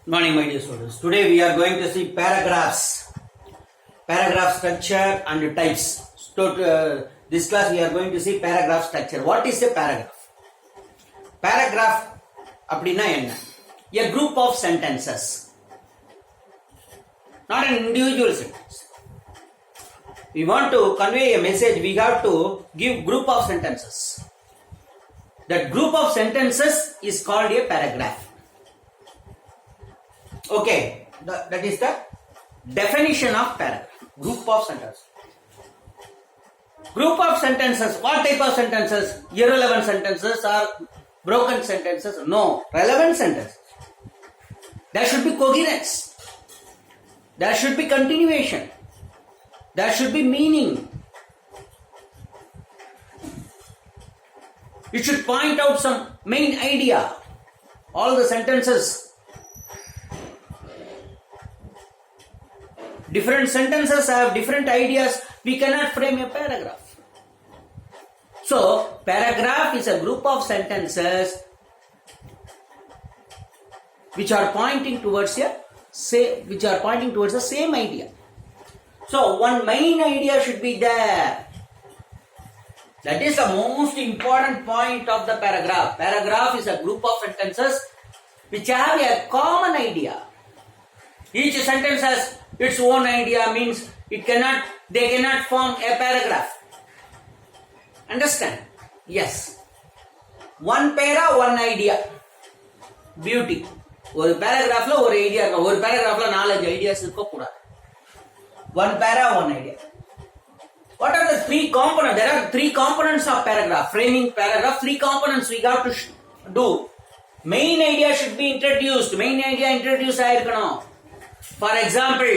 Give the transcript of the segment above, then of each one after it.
Morning, my dear students. Today we are going to see paragraphs, paragraph structure and types. So, this class we are going to see paragraph structure. What is a paragraph? Paragraph அப்படினா என்ன? A group of sentences, not an individual sentence. We want to convey a message. We have to give group of sentences. That group of sentences is called a paragraph. Okay, that is the definition of paragraph. Group of sentences. Group of sentences. What type of sentences? Irrelevant sentences or broken sentences? No, relevant sentences. There should be coherence. There should be continuation. There should be meaning. You should point out some main idea. All the sentences. Different sentences have different ideas. We cannot frame a paragraph. So, paragraph is a group of sentences which are pointing towards the same idea. So, one main idea should be there. That is the most important point of the paragraph. Paragraph is a group of sentences which have a common idea. Each sentence has its own idea, means they cannot form a paragraph. Understand? Yes. One para, one idea. Beauty. ஒரு paragraphல ஒரு idea இருக்கும். ஒரு paragraphல 4 ideas இருக்க கூடாது. One para, one idea. What are the three components? There are three components of paragraph. Framing paragraph, three components we have to do. Main idea should be introduced. Main idea introduce ஆயிருக்கணும். For example,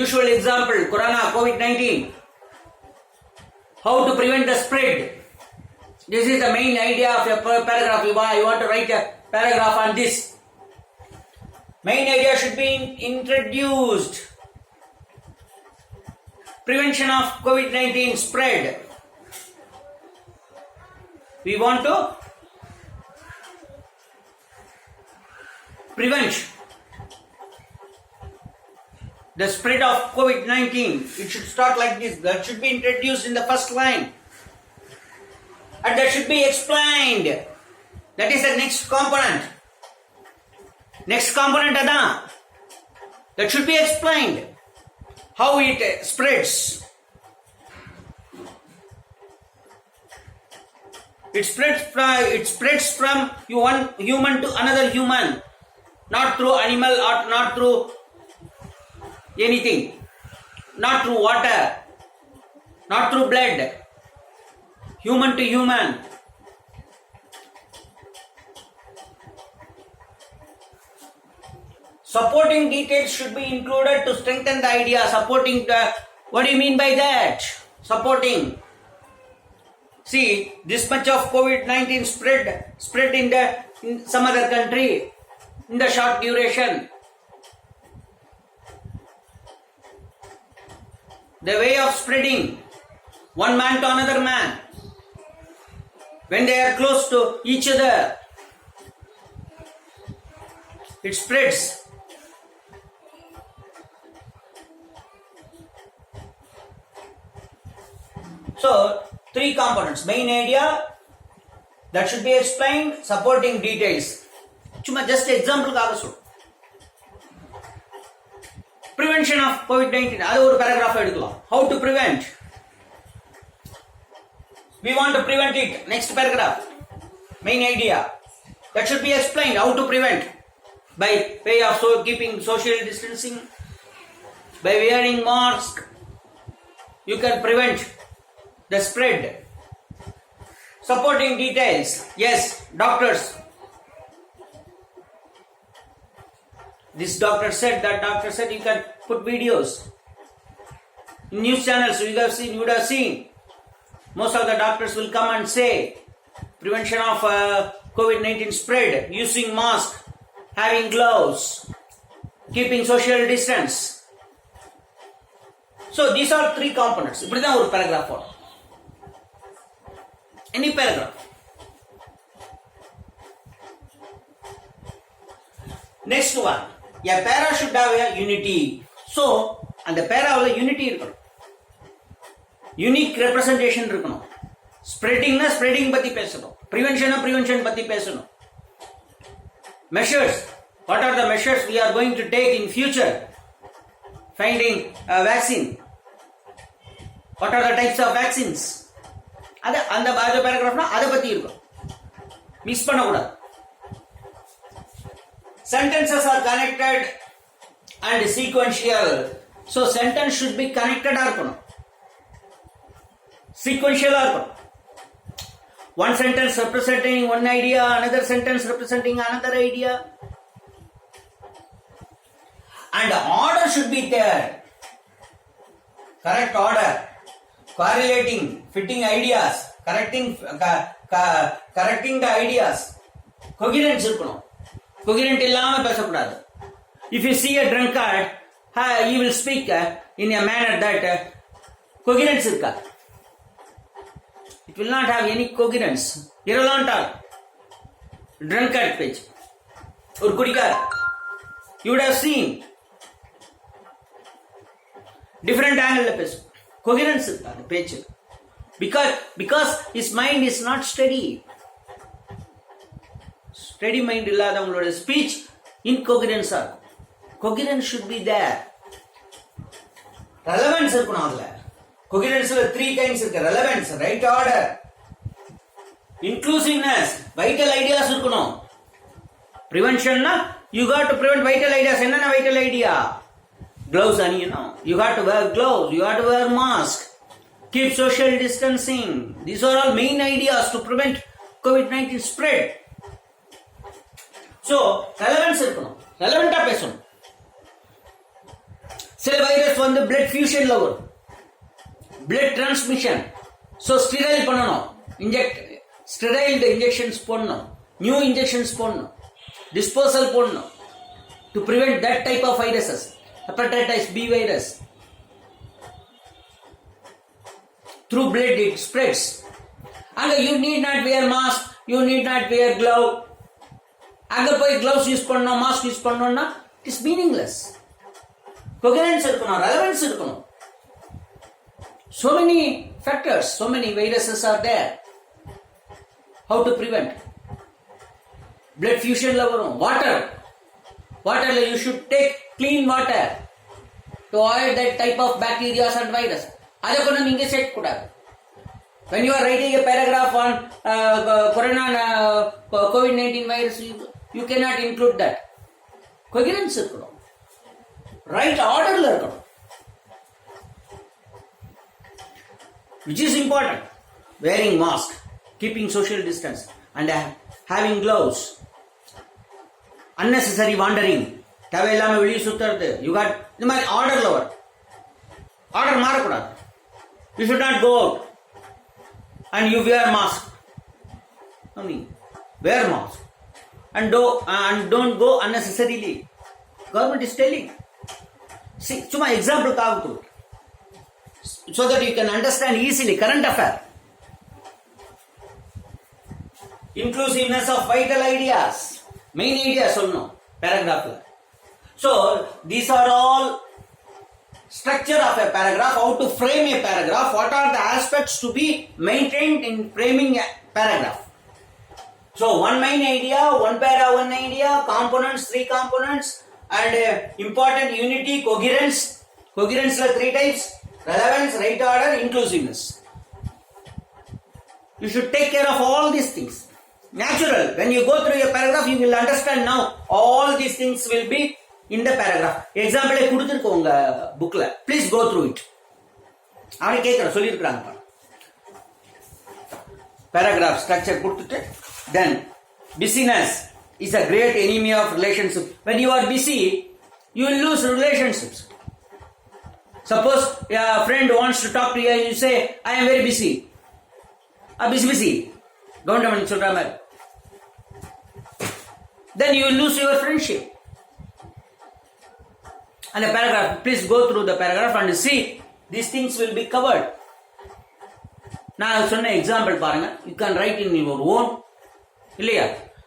usual example, Corona, COVID-19. How to prevent the spread. This is the main idea of your paragraph. You want to write a paragraph on this. Main idea should be introduced. Prevention of COVID-19 spread. We want to prevent the spread of COVID-19. It should start like this. That should be introduced in the first line. And that should be explained. That is the next component. Next component adha. That should be explained. How it spreads. It spreads from one human to another human. Not through animal or not through anything, not through water, not through blood, human to human. Supporting details should be included to strengthen the idea. What do you mean by that? Supporting. See, this much of COVID-19 spread in some other country in the short duration. The way of spreading, one man to another man, when they are close to each other, it spreads. So, three components. Main idea, that should be explained, supporting details. Just example kaga sol. Prevention of COVID-19. அது ஒரு paragraph எடுக்கலாம். How to prevent? We want to prevent it. Next paragraph. Main idea. That should be explained. How to prevent? By way of keeping social distancing. By wearing mask. You can prevent the spread. Supporting details. Yes, doctors. This doctor said, that doctor said, you can put videos. In news channels, you would have seen. Most of the doctors will come and say, prevention of COVID-19 spread, using mask, having gloves, keeping social distance. So these are three components. இப்படிதான் ஒரு paragraph வரும். Any paragraph. Next one. a para should have a unity. So and the para will unity இருக்கணும், unique representation இருக்கணும். ஸ்ப்ரெடிங்னா spreading பத்தி பேசணும், ப்ரிவென்ஷனா prevention பத்தி பேசணும். Measures, what are the measures we are going to take in future? Finding a vaccine, what are the types of vaccines? அது அந்த பேராகிராஃப்னா அதை பத்தி இருக்கும், மிக்ஸ் பண்ணக்கூடாது. Sentences are connected and sequential. So sentence should be connected ஆ இருக்கணும், sequential ஆ இருக்கணும். One sentence representing one idea, another sentence representing another idea. And order should be there. Correct order. Correlating, fitting ideas, correcting the ideas. Coherence இருக்கணும். Coherent இல்லாம பேசக்கூடாது. If you see a drunkard, he will speak in a manner that coherence இருக்கா. It will not have any coherence. Irrelevant all. Drunkard page. Or kudikar. You would have seen different angle page. Coherence the page. Because his mind is not steady. Steady mind illadavangaloda speech incoherence are. Coherence should be there. Relevance irukonu adula. Coherence la 3 kinds irukku. Relevance, right order, inclusiveness, vital ideas irukonu. Prevention na you got to prevent vital ideas. Enna vital idea? Gloves aniyano, you got to wear gloves, you got to wear mask, keep social distancing. These are all main ideas to prevent COVID-19 spread. So relevance irukonu, relevant ah pesanum. Cell virus வந்து blood fusion la varum, blood transmission. So sterile பண்ணனும், sterile injections போடணும், new injections போடணும், disposal போடணும் to prevent that type of viruses. Hepatitis B virus, through blood it spreads. And you need not wear mask, you need not wear glove. அங்க போய் gloves use பண்ணனும், mask use பண்ணனும்னா it is meaningless. Coherence இருக்கணும், relevance இருக்கணும். So many factors, so many viruses are there. How to prevent? Blood fusion la varum. Water la you should take clean water to avoid that type of bacteria and virus. Adha konnu ninge set kudadu. When you are writing a paragraph on corona COVID-19 virus, you cannot include that. Coherence irukonu, right order la irukonu, which is important. Wearing mask, keeping social distance, and having gloves. Unnecessary wandering, தேவையில்லாம வெளியே சுத்துறது, you got இந்த மாதிரி ஆர்டர்ல வரும். Order மாறக்கூடாது. You should not go out and you wear mask. Wear mask and don't go unnecessarily. Government is telling. See, சும்மா example காவுக்கு, so that you can understand easily current affair. Inclusiveness of vital ideas, main ideas சொல்லணும் paragraphல. So these are all structure of a paragraph, how to frame a paragraph, what are the aspects to be maintained in framing a paragraph. So one main idea, one para, one idea, components, 3 components, and important unity, coherence. Coherence la 3 types: relevance, right order, inclusiveness. You should take care of all these things. Natural. When you go through a paragraph, you will understand now all these things will be in the paragraph. Example கொடுத்திருக்கோம் உங்க bookல. Please go through it. அவனே கேக்குற சொல்லிருக்காங்க. Paragraph structure கொடுத்துட்டு, then busyness is a great enemy of relationship. When you are busy, you will lose relationships. Suppose a friend wants to talk to you and you say, I am very busy. Busy. Government சொல்ற மாதிரி. Then you will lose your friendship. And the paragraph, please go through the paragraph and see these things will be covered. நான் சொன்ன example பாருங்க, you can write in your own. இல்லையா?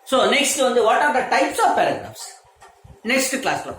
So next வந்து what are the types of paragraphs? Next క్లాస్లో